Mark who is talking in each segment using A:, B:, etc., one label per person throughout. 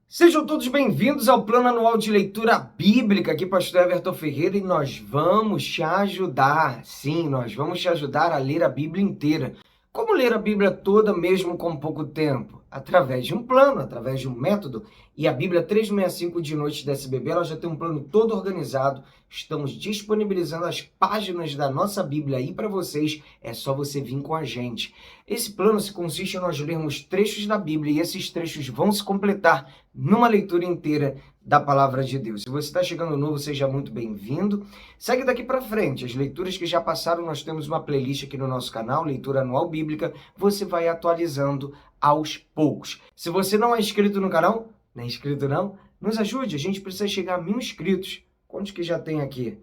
A: Sejam todos bem-vindos ao Plano Anual de Leitura Bíblica, aqui pastor Everton Ferreira, e nós vamos te ajudar, sim, nós vamos te ajudar a ler a Bíblia inteira. Como ler a Bíblia toda mesmo com pouco tempo? Através de um plano, através de um método. E a Bíblia 365 de Noite da SBB, ela já tem um plano todo organizado. Estamos disponibilizando as páginas da nossa Bíblia aí para vocês, é só você vir com a gente. Esse plano se consiste em nós lermos trechos da Bíblia e esses trechos vão se completar numa leitura inteira da Palavra de Deus. Se você está chegando novo, seja muito bem-vindo. Segue daqui para frente. As leituras que já passaram, nós temos uma playlist aqui no nosso canal, Leitura Anual Bíblica. Você vai atualizando aos poucos. Se você não é inscrito no canal, não é inscrito não, nos ajude. A gente precisa chegar a 1000 inscritos. Quantos que já tem aqui?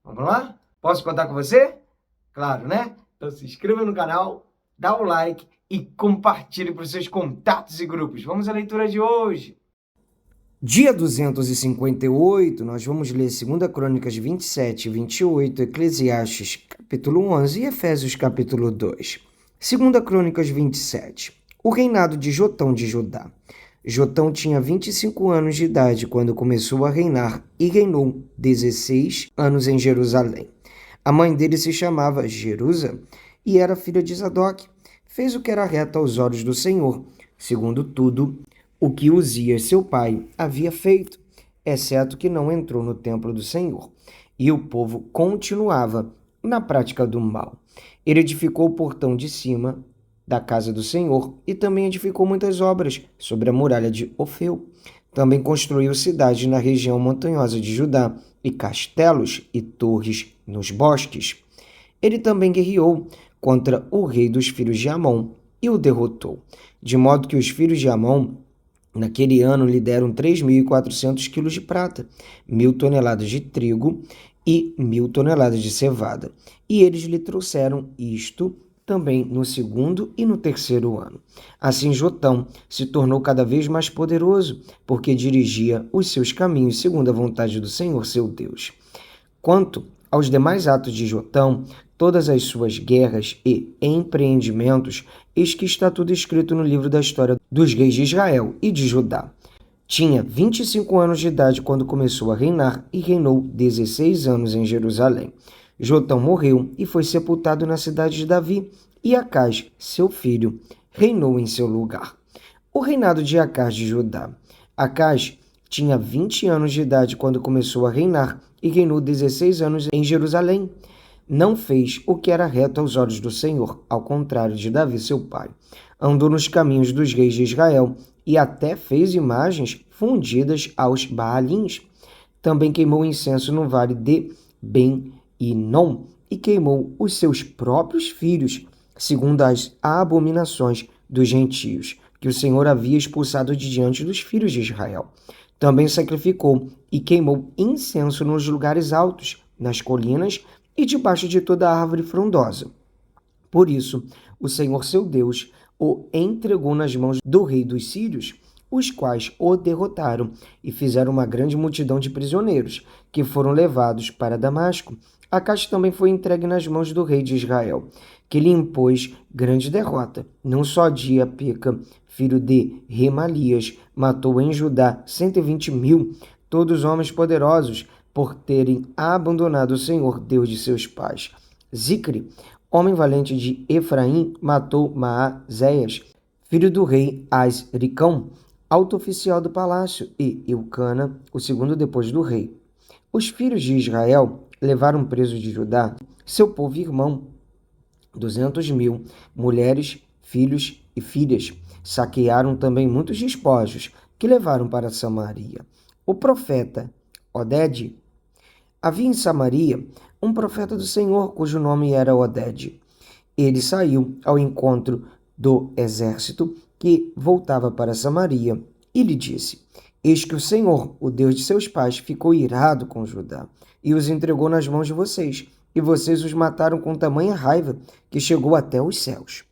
A: Vamos lá? Posso contar com você? Claro, né? Então se inscreva no canal, dá o like e compartilhe para os seus contatos e grupos. Vamos à leitura de hoje. Dia 258, nós vamos ler 2 Crônicas 27 e 28, Eclesiastes capítulo 11 e Efésios capítulo 2. 2 Crônicas 27. O reinado de Jotão de Judá. Jotão tinha 25 anos de idade quando começou a reinar e reinou 16 anos em Jerusalém. A mãe dele se chamava Jerusa e era filha de Zadok. Fez o que era reto aos olhos do Senhor, segundo tudo o que Uzias, seu pai, havia feito, exceto que não entrou no templo do Senhor. E o povo continuava na prática do mal. Ele edificou o portão de cima da casa do Senhor e também edificou muitas obras sobre a muralha de Ofel. Também construiu cidades na região montanhosa de Judá e castelos e torres nos bosques. Ele também guerreou contra o rei dos filhos de Amon e o derrotou, de modo que os filhos de Amon naquele ano lhe deram 3.400 quilos de prata, 1.000 toneladas de trigo e 1.000 toneladas de cevada. E eles lhe trouxeram isto também no segundo e no terceiro ano. Assim Jotão se tornou cada vez mais poderoso, porque dirigia os seus caminhos segundo a vontade do Senhor seu Deus. Quanto aos demais atos de Jotão, todas as suas guerras e empreendimentos, eis que está tudo escrito no livro da história dos reis de Israel e de Judá. Tinha 25 anos de idade quando começou a reinar e reinou 16 anos em Jerusalém. Jotão morreu e foi sepultado na cidade de Davi, e Acás, seu filho, reinou em seu lugar. O reinado de Acás de Judá. Acás tinha 20 anos de idade quando começou a reinar e reinou 16 anos em Jerusalém. Não fez o que era reto aos olhos do Senhor, ao contrário de Davi, seu pai. Andou nos caminhos dos reis de Israel e até fez imagens fundidas aos Baalins. Também queimou incenso no vale de Ben-Hinom e queimou os seus próprios filhos, segundo as abominações dos gentios, que o Senhor havia expulsado de diante dos filhos de Israel. Também sacrificou e queimou incenso nos lugares altos, nas colinas e debaixo de toda árvore frondosa. Por isso, o Senhor seu Deus o entregou nas mãos do rei dos sírios, os quais o derrotaram e fizeram uma grande multidão de prisioneiros, que foram levados para Damasco. Acás também foi entregue nas mãos do rei de Israel, que lhe impôs grande derrota. Não só dia Peca, filho de Remalias, matou em Judá 120.000, todos homens poderosos, por terem abandonado o Senhor, Deus de seus pais. Zicre, homem valente de Efraim, matou Maazéias, filho do rei Asricão, alto oficial do palácio, e Eucana, o segundo depois do rei. Os filhos de Israel levaram preso de Judá seu povo irmão, 200.000, mulheres, filhos e filhas. Saquearam também muitos despojos que levaram para Samaria. O profeta Oded. Havia em Samaria um profeta do Senhor, cujo nome era Oded. Ele saiu ao encontro do exército que voltava para Samaria e lhe disse: Eis que o Senhor, o Deus de seus pais, ficou irado com Judá e os entregou nas mãos de vocês, e vocês os mataram com tamanha raiva que chegou até os céus.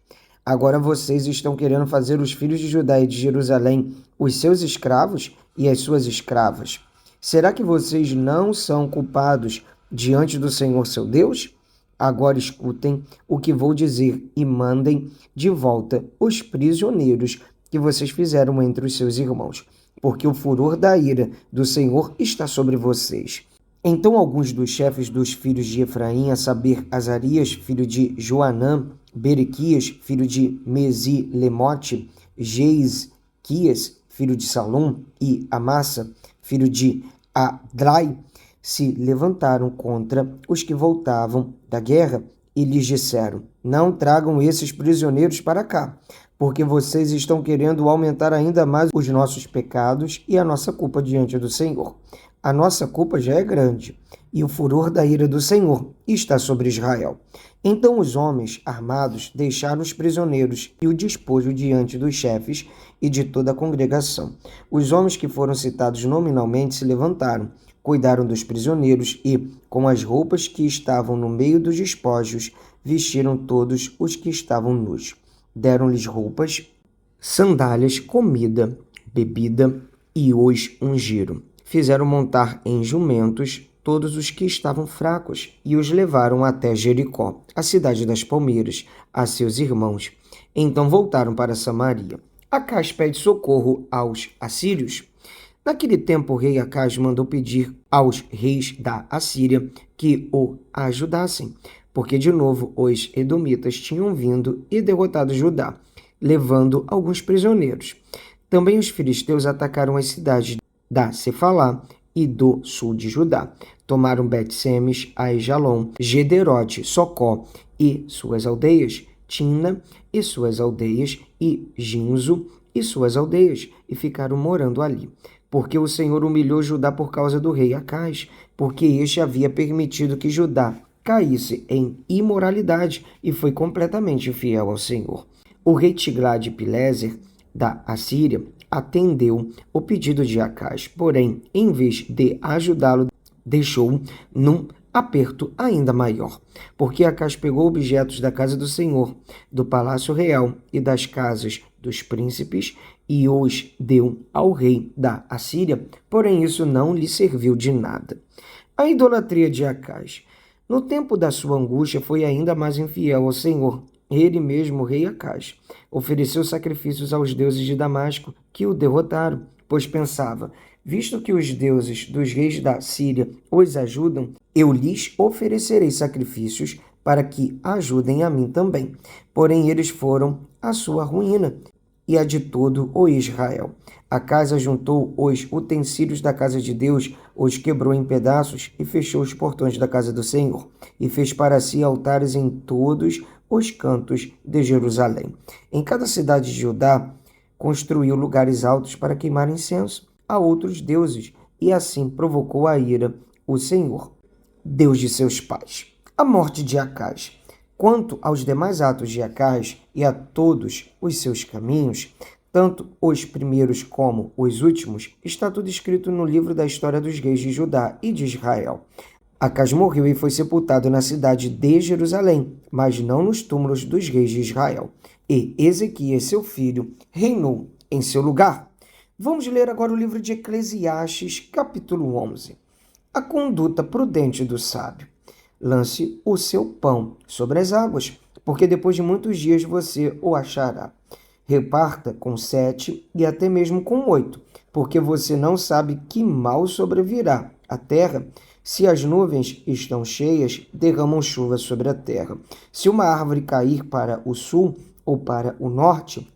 A: Agora vocês estão querendo fazer os filhos de Judá e de Jerusalém os seus escravos e as suas escravas. Será que vocês não são culpados diante do Senhor seu Deus? Agora escutem o que vou dizer e mandem de volta os prisioneiros que vocês fizeram entre os seus irmãos. porque o furor da ira do Senhor está sobre vocês. Então alguns dos chefes dos filhos de Efraim, a saber, Azarias, filho de Joanã, Berequias, filho de Mesilemote, Jeisquias, filho de Salum, e Amassa, filho de Adrai, se levantaram contra os que voltavam da guerra e lhes disseram: não tragam esses prisioneiros para cá, porque vocês estão querendo aumentar ainda mais os nossos pecados e a nossa culpa diante do Senhor. A nossa culpa já é grande, e o furor da ira do Senhor está sobre Israel. Então os homens armados deixaram os prisioneiros e o despojo diante dos chefes e de toda a congregação. Os homens que foram citados nominalmente se levantaram, cuidaram dos prisioneiros e, com as roupas que estavam no meio dos despojos, vestiram todos os que estavam nus. Deram-lhes roupas, sandálias, comida, bebida e os ungiram. Fizeram montar em jumentos todos os que estavam fracos e os levaram até Jericó, a cidade das palmeiras, a seus irmãos. Então voltaram para Samaria. Acás pede socorro aos assírios. Naquele tempo, o rei Acás mandou pedir aos reis da Assíria que o ajudassem, porque de novo os edomitas tinham vindo e derrotado Judá, levando alguns prisioneiros. Também os filisteus atacaram as cidades da Cefalá e do sul de Judá. Tomaram Bet-Semes, Aijalon, Gederote, Socó e suas aldeias, Tina e suas aldeias, e Ginzo e suas aldeias, e ficaram morando ali. Porque o Senhor humilhou Judá por causa do rei Acás, porque este havia permitido que Judá caísse em imoralidade e foi completamente fiel ao Senhor. O rei Tiglat-Pileser da Assíria atendeu o pedido de Acás, porém, em vez de ajudá-lo, deixou-o num aperto ainda maior, porque Acás pegou objetos da casa do Senhor, do palácio real e das casas dos príncipes e os deu ao rei da Assíria, porém isso não lhe serviu de nada. A idolatria de Acás. No tempo da sua angústia foi ainda mais infiel ao Senhor. Ele mesmo, o rei Acás, ofereceu sacrifícios aos deuses de Damasco, que o derrotaram, pois pensava: visto que os deuses dos reis da Síria os ajudam, eu lhes oferecerei sacrifícios para que ajudem a mim também. Porém, eles foram a sua ruína e a de todo o Israel. Acás juntou os utensílios da casa de Deus, os quebrou em pedaços e fechou os portões da casa do Senhor, e fez para si altares em todos os cantos de Jerusalém. Em cada cidade de Judá, construiu lugares altos para queimar incenso a outros deuses, e assim provocou a ira o Senhor, Deus de seus pais. A morte de Acás. Quanto aos demais atos de Acás e a todos os seus caminhos, tanto os primeiros como os últimos, está tudo escrito no livro da história dos reis de Judá e de Israel. Acás morreu e foi sepultado na cidade de Jerusalém, mas não nos túmulos dos reis de Israel. E Ezequias, seu filho, reinou em seu lugar. Vamos ler agora o livro de Eclesiastes, capítulo 11. A conduta prudente do sábio. Lance o seu pão sobre as águas, porque depois de muitos dias você o achará. Reparta com 7 e até mesmo com 8, porque você não sabe que mal sobrevirá à terra. Se as nuvens estão cheias, derramam chuva sobre a terra. Se uma árvore cair para o sul ou para o norte,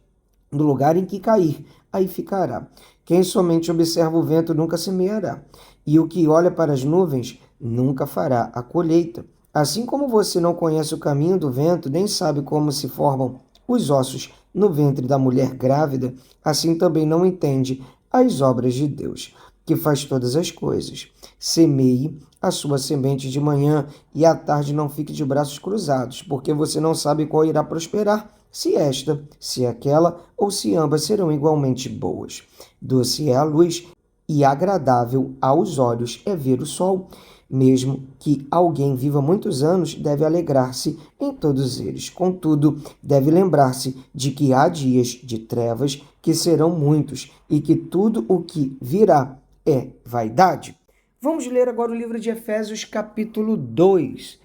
A: no lugar em que cair, aí ficará. Quem somente observa o vento nunca semeará, e o que olha para as nuvens nunca fará a colheita. Assim como você não conhece o caminho do vento, nem sabe como se formam os ossos no ventre da mulher grávida, assim também não entende as obras de Deus, que faz todas as coisas. Semeie a sua semente de manhã e à tarde não fique de braços cruzados, porque você não sabe qual irá prosperar, se esta, se aquela ou se ambas serão igualmente boas. Doce é a luz e agradável aos olhos é ver o sol. Mesmo que alguém viva muitos anos, deve alegrar-se em todos eles. Contudo, deve lembrar-se de que há dias de trevas que serão muitos e que tudo o que virá é vaidade. Vamos ler agora o livro de Efésios, capítulo 2.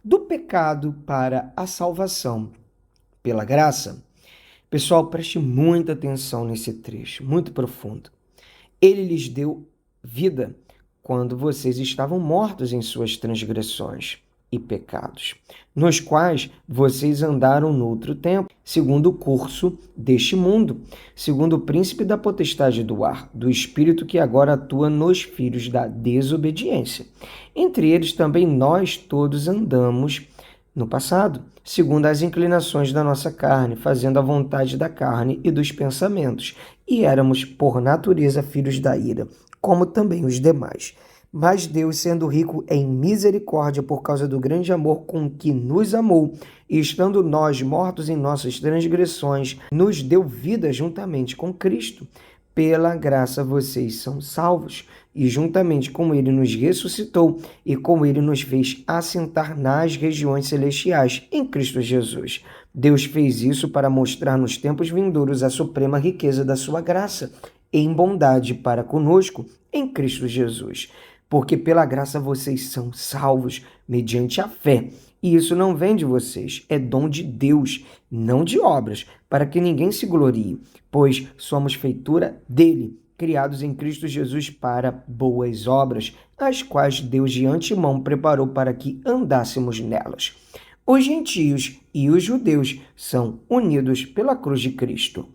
A: Do pecado para a salvação pela graça. Pessoal, preste muita atenção nesse trecho, muito profundo. Ele lhes deu vida quando vocês estavam mortos em suas transgressões e pecados, nos quais vocês andaram noutro tempo, segundo o curso deste mundo, segundo o príncipe da potestade do ar, do espírito que agora atua nos filhos da desobediência. Entre eles também nós todos andamos no passado, segundo as inclinações da nossa carne, fazendo a vontade da carne e dos pensamentos, e éramos, por natureza, filhos da ira, como também os demais. Mas Deus, sendo rico em misericórdia por causa do grande amor com que nos amou, e estando nós mortos em nossas transgressões, nos deu vida juntamente com Cristo. Pela graça vocês são salvos, e juntamente com ele nos ressuscitou, e com ele nos fez assentar nas regiões celestiais, em Cristo Jesus. Deus fez isso para mostrar nos tempos vindouros a suprema riqueza da sua graça, em bondade para conosco, em Cristo Jesus. Porque pela graça vocês são salvos, mediante a fé. E isso não vem de vocês, é dom de Deus, não de obras, para que ninguém se glorie, pois somos feitura dele, criados em Cristo Jesus para boas obras, as quais Deus de antemão preparou para que andássemos nelas. Os gentios e os judeus são unidos pela cruz de Cristo.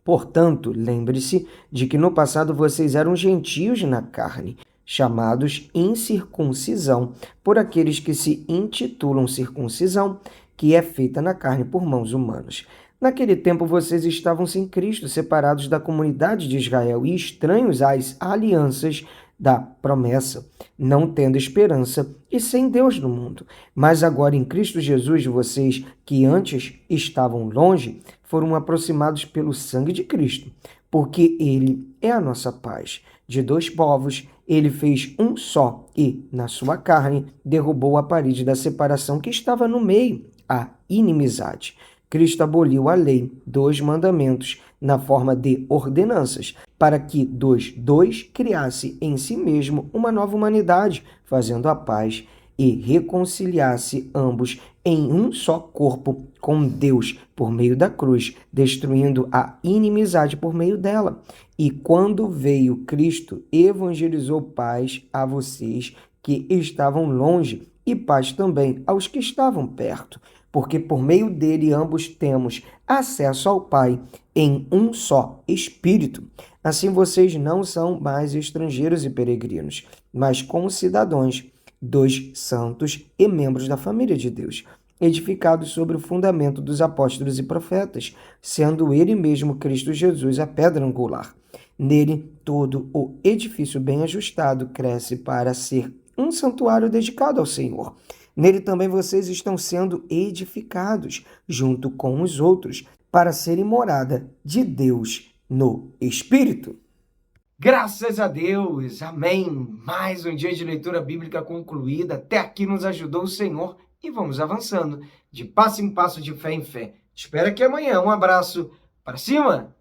A: Portanto, lembre-se de que no passado vocês eram gentios na carne, chamados incircuncisão por aqueles que se intitulam circuncisão, que é feita na carne por mãos humanas. Naquele tempo vocês estavam sem Cristo, separados da comunidade de Israel e estranhos às alianças da promessa, não tendo esperança e sem Deus no mundo. Mas agora em Cristo Jesus, vocês que antes estavam longe, foram aproximados pelo sangue de Cristo, porque Ele é a nossa paz. De dois povos, ele fez um só e, na sua carne, derrubou a parede da separação que estava no meio, a inimizade. Cristo aboliu a lei dos mandamentos na forma de ordenanças, para que dos dois criasse em si mesmo uma nova humanidade, fazendo a paz e reconciliasse ambos em um só corpo com Deus por meio da cruz, destruindo a inimizade por meio dela. E quando veio Cristo, evangelizou paz a vocês que estavam longe e paz também aos que estavam perto, porque por meio dele ambos temos acesso ao Pai em um só Espírito. Assim vocês não são mais estrangeiros e peregrinos, mas concidadãos dos santos e membros da família de Deus, edificados sobre o fundamento dos apóstolos e profetas, sendo ele mesmo Cristo Jesus a pedra angular. Nele, todo o edifício bem ajustado cresce para ser um santuário dedicado ao Senhor. Nele também vocês estão sendo edificados, junto com os outros, para serem morada de Deus no Espírito. Graças a Deus, amém. Mais um dia de leitura bíblica concluída. Até aqui nos ajudou o Senhor e vamos avançando de passo em passo, de fé em fé. Te espero aqui amanhã. Um abraço, para cima!